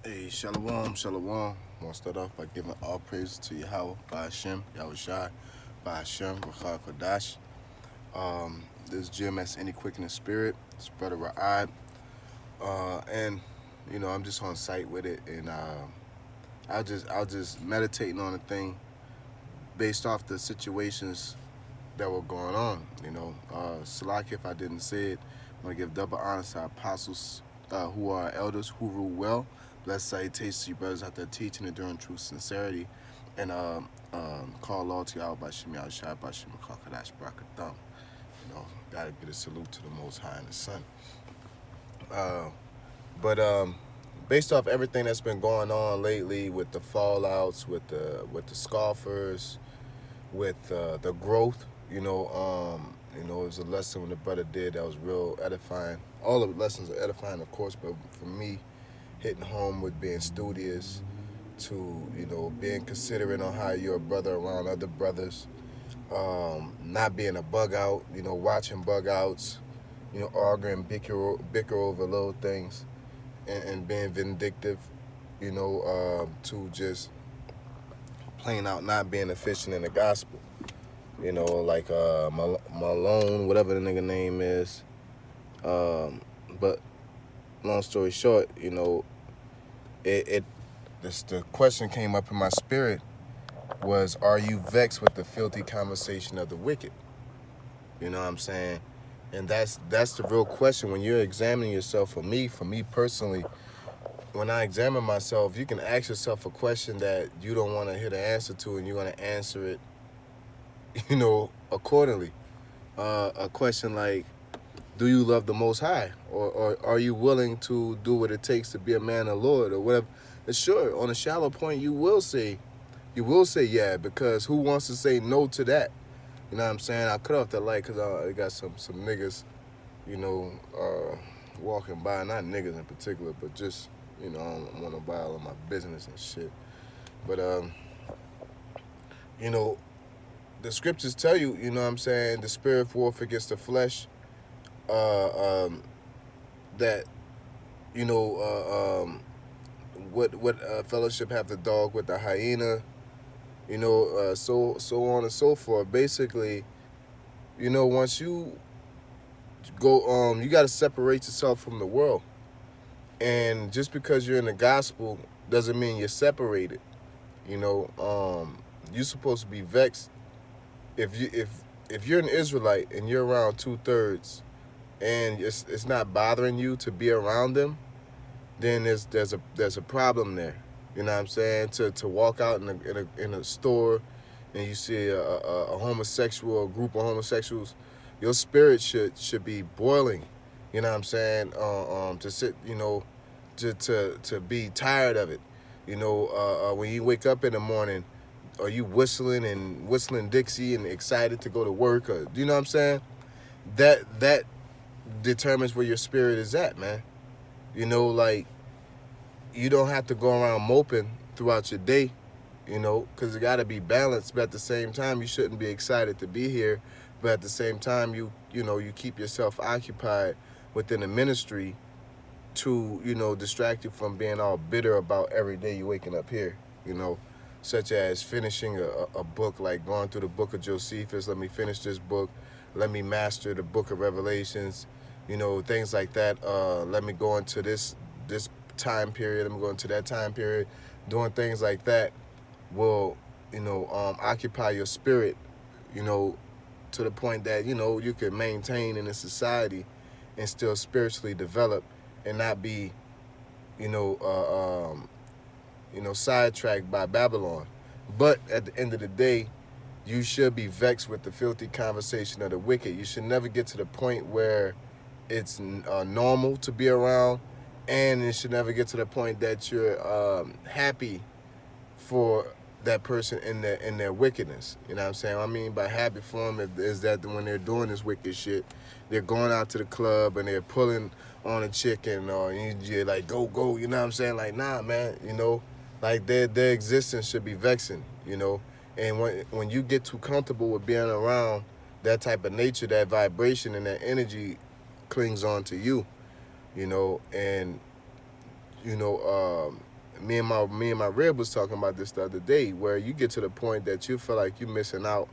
Hey, Shalom, Shalom. I want to start off by giving all praise to Yahweh, by Hashem, Yahushai, by Hashem, Rachel Kodash. This is GMS Any Quickening Spirit. It's Brother Ra'ad. And, I'm just on site with it. And I was just meditating on the thing based off the situations that were going on. Salak, if I didn't say it, I want to give double honor to our apostles who are elders who rule well. Blessed salutations to you brothers out there teaching and doing true sincerity. And call all to y'all by Shem Yahushua, by Shem Kadash Barakatham. Gotta give a salute to the Most High and the Son. But based off everything that's been going on lately with the fallouts, with the scoffers, with the growth, it was a lesson when the brother did that was real edifying. All of the lessons are edifying, of course, but for me, hitting home with being studious to, being considerate on how you're a brother around other brothers, not being a bug out, watching bug outs, arguing, bicker over little things, and being vindictive, to just plain out not being efficient in the gospel. Like Malone, whatever the nigga name is. But long story short, the question came up in my spirit was, are you vexed with the filthy conversation of the wicked? You know what I'm saying? And that's the real question. When you're examining yourself, for me personally, when I examine myself, you can ask yourself a question that you don't want to hear the answer to, and you're going to answer it, accordingly. A question like, do you love the Most High? Or are you willing to do what it takes to be a man of the Lord or whatever? And sure, on a shallow point, you will say yeah, because who wants to say no to that? You know what I'm saying? I cut off the light because I got some niggas, walking by. Not niggas in particular, but just, I don't want to buy all of my business and shit. But, the scriptures tell you, the spirit warfare against the flesh, that, what fellowship have the dog with the hyena, so on and so forth. Basically, once you go, you got to separate yourself from the world. And just because you're in the gospel doesn't mean you're separated. You're supposed to be vexed if you're an Israelite and you're around 2/3 and it's not bothering you to be around them, then there's a problem there. You know what I'm saying? To walk out in a store and you see a homosexual, a group of homosexuals, your spirit should be boiling. You know what I'm saying? To sit, to be tired of it. When you wake up in the morning, are you whistling Dixie and excited to go to work? Or, you know what I'm saying? That determines where your spirit is at, man. Like, you don't have to go around moping throughout your day, because it got to be balanced. But at the same time, you shouldn't be excited to be here. But at the same time, you keep yourself occupied within the ministry to, distract you from being all bitter about every day you waking up here, such as finishing a book, like going through the book of Josephus. Let me finish this book. Let me master the book of Revelations, things like that. Let me go into this time period. Let me go into that time period. Doing things like that will, occupy your spirit, to the point that, you can maintain in a society and still spiritually develop and not be, sidetracked by Babylon. But at the end of the day, you should be vexed with the filthy conversation of the wicked. You should never get to the point where it's normal to be around, and it should never get to the point that you're happy for that person in their wickedness. You know what I'm saying? What I mean by happy for them is that when they're doing this wicked shit, they're going out to the club and they're pulling on a chick and you're like, go, you know what I'm saying? Like, nah, man, like their existence should be vexing, And when you get too comfortable with being around that type of nature, that vibration and that energy clings on to you, and me and my rib was talking about this the other day, where you get to the point that you feel like you're missing out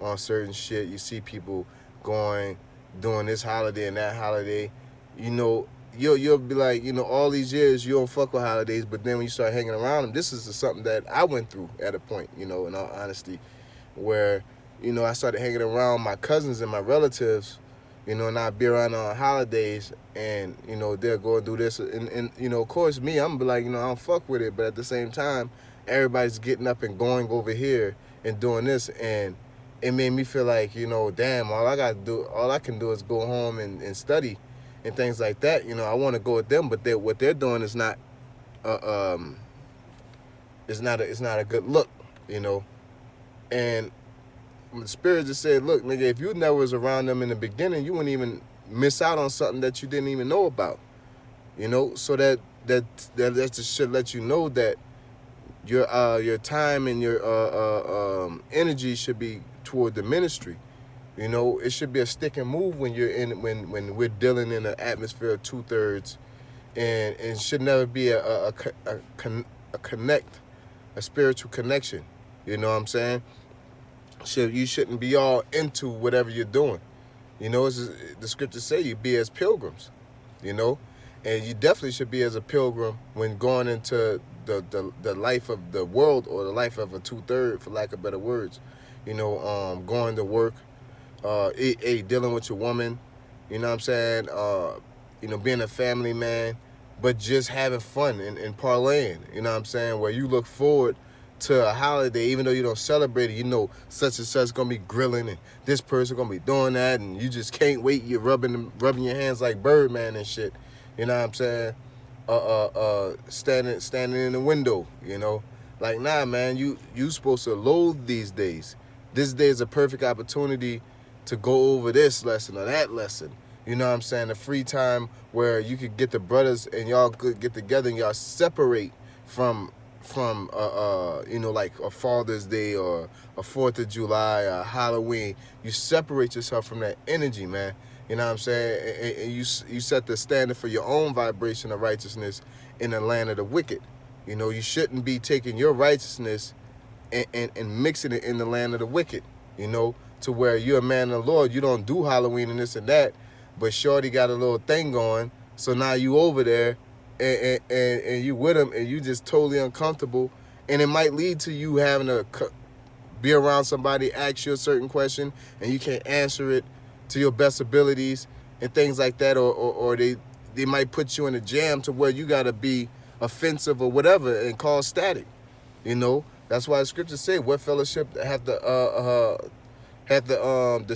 on certain shit. You see people going, doing this holiday and that holiday. You know, you'll be like, all these years you don't fuck with holidays, but then when you start hanging around them, this is something that I went through at a point, in all honesty, where, I started hanging around my cousins and my relatives, and I'd be around on holidays, and, they'll go and do this. And of course, me, I'm gonna be like, I don't fuck with it, but at the same time, everybody's getting up and going over here and doing this, and it made me feel like, damn, all I can do is go home and study and things like that. I want to go with them, but what they're doing is not, it's not a good look, And the Spirit just said, look, nigga, if you never was around them in the beginning, you wouldn't even miss out on something that you didn't even know about, So that just should let you know that your time and your energy should be toward the ministry. It should be a stick and move when you're when we're dealing in an atmosphere of 2/3, and it should never be a connect, a spiritual connection. You know what I'm saying? You shouldn't be all into whatever you're doing. As the scriptures say, you be as pilgrims. And you definitely should be as a pilgrim when going into the life of the world, or the life of a 2/3, for lack of better words. Going to work, dealing with your woman, you know what I'm saying? Being a family man, but just having fun and parlaying, you know what I'm saying? Where you look forward to a holiday, even though you don't celebrate it, such and such gonna be grilling, and this person gonna be doing that, and you just can't wait. You're rubbing your hands like Birdman and shit. You know what I'm saying? Standing in the window, Like, nah, man, you supposed to loathe these days. This day is a perfect opportunity to go over this lesson or that lesson. You know what I'm saying? The free time where you could get the brothers and y'all could get together and y'all separate from like a Father's Day or a 4th of July or Halloween. You separate yourself from that energy, man. You know what I'm saying? And you set the standard for your own vibration of righteousness in the land of the wicked. You shouldn't be taking your righteousness and mixing it in the land of the wicked, to where you're a man of the Lord. You don't do Halloween and this and that, but Shorty got a little thing going. So now you over there and you with him, and you just totally uncomfortable. And it might lead to you having to be around somebody, ask you a certain question, and you can't answer it to your best abilities and things like that. Or they might put you in a jam to where you got to be offensive or whatever and cause static, That's why the scriptures say, what fellowship have the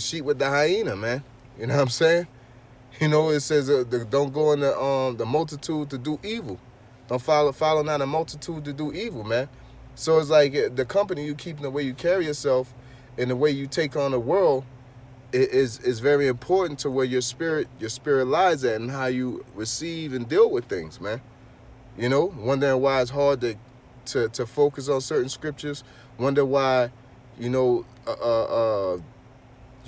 sheep with the hyena, man? You know what I'm saying? It says don't go in the multitude to do evil. Don't follow not a multitude to do evil, man. So it's like the company you keep and the way you carry yourself and the way you take on the world is very important to where your spirit lies at and how you receive and deal with things, man. Wondering why it's hard to focus on certain scriptures. Wonder why, you're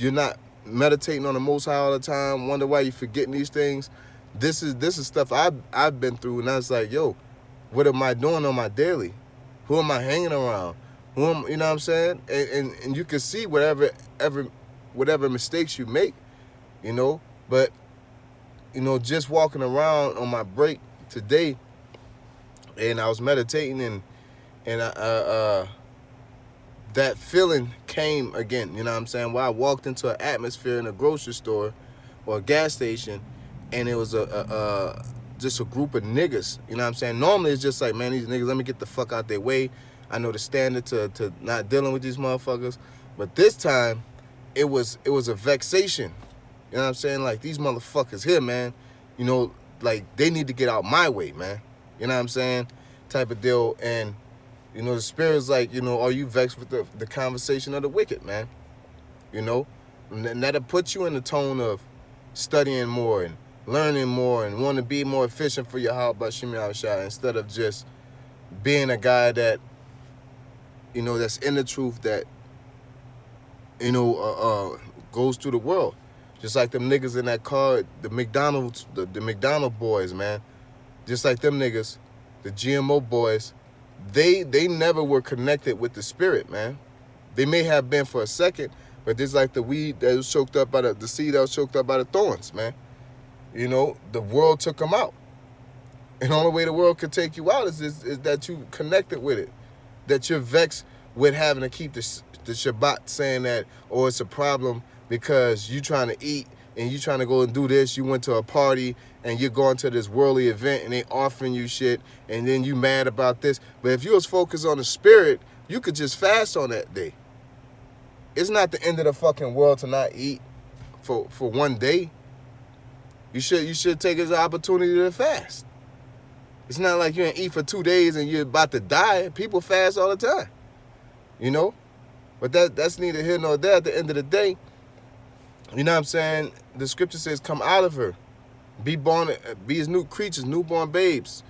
not meditating on the Most High all the time. Wonder why you're forgetting these things. This is stuff I've been through, and I was like, yo, what am I doing on my daily? Who am I hanging around? You know what I'm saying? And you can see whatever mistakes you make, But just walking around on my break today, and I was meditating, and that feeling came again, you know what I'm saying? Where I walked into an atmosphere in a grocery store or a gas station, and it was just a group of niggas, you know what I'm saying? Normally it's just like, man, these niggas, let me get the fuck out their way. I know the standard to not dealing with these motherfuckers. But this time, it was a vexation. You know what I'm saying? Like, these motherfuckers here, man, like, they need to get out my way, man. You know what I'm saying? Type of deal. And, the Spirit's like, are you vexed with the conversation of the wicked, man? And that'll put you in the tone of studying more and learning more and want to be more efficient for your How Bashim Yahushua, instead of just being a guy that, that's in the truth, that, goes through the world. Just like them niggas in that car, the McDonald's boys, man. Just like them niggas the GMO boys, they never were connected with the spirit, man. They may have been for a second, but it's like the weed that was choked up by the seed that was choked up by the thorns, man. You know, the world took them out. And the only way the world could take you out is that you connected with it. That you're vexed with having to keep the Shabbat, saying that, oh, it's a problem because you trying to eat and you trying to go and do this. You went to a party and you're going to this worldly event and they offering you shit and then you mad about this. But if you was focused on the spirit, you could just fast on that day. It's not the end of the fucking world to not eat for one day. You should take it as an opportunity to fast. It's not like you ain't eat for 2 days and you're about to die. People fast all the time, you know? But that's neither here nor there. At the end of the day, you know what I'm saying? The scripture says, come out of her. Be born, be as new creatures, newborn babes.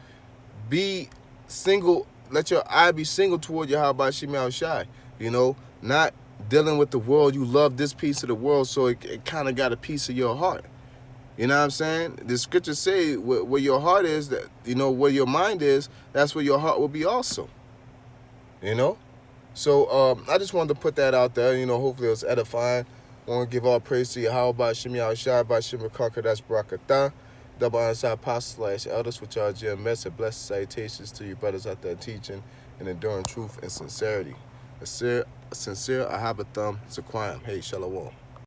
Be single, let your eye be single toward Yahweh Shema Shai. You know, not dealing with the world. You love this piece of the world, so it kind of got a piece of your heart. You know what I'm saying? The scriptures say where your heart is, that, you know, where your mind is, that's where your heart will be also. You know? So I just wanted to put that out there. You know, hopefully it was edifying. I want to give all praise to Yahweh Shem Yahushua, by Shem Conquer, that's Barakatah. Double honor apostles / elders with y'all GMS, and blessed salutations to you brothers out there teaching and enduring truth and sincerity. A sincere Ahabatham Zaquam. Hey, Shalom.